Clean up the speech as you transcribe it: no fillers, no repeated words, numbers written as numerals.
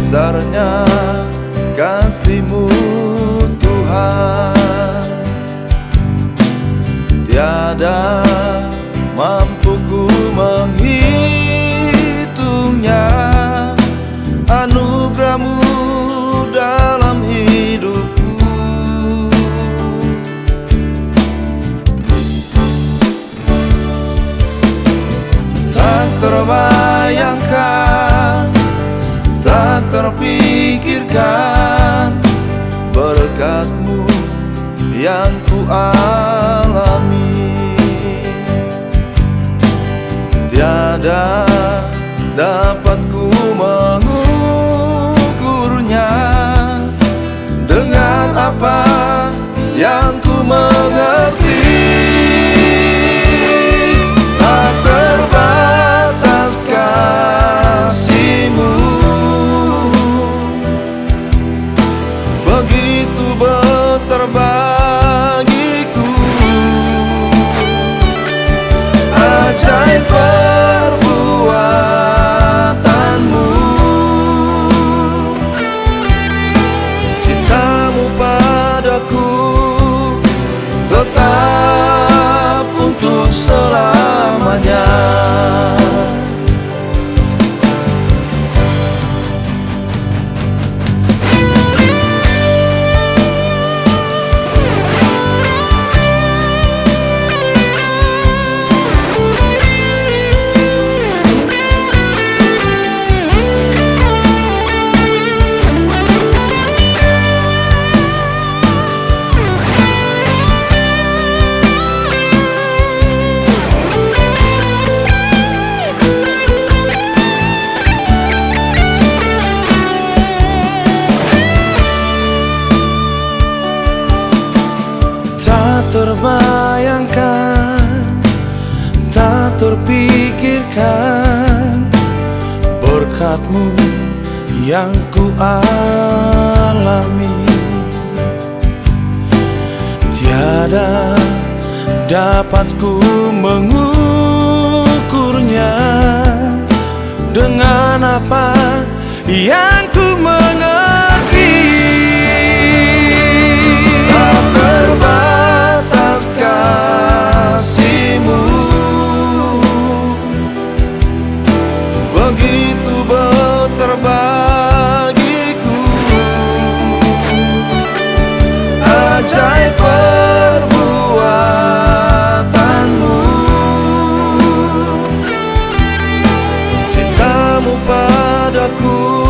besarnya kasih-Mu Tuhan, tiada mampu ku menghitungnya. Anugerah-Mu dalam hidupku, tak terbayangkan, tak terpikirkan berkat-Mu yang ku alami. Tiada dapat ku mengukurnya dengan apa yang ku mengerti. Tak terbatas kasih-Mu, begitu besar bagiku. Ajaib perbuatan-Mu, cinta-Mu padaku tetap untuk selamanya. Tak terbayangkan, tak terpikirkan berkat-Mu yang ku alami. Tiada dapat ku mengukurnya dengan apa yang ku mengerti. Tak terbatas kasih-Mu, begitu besar bagiku. Ajaib perbuatan-Mu, cinta-Mu padaku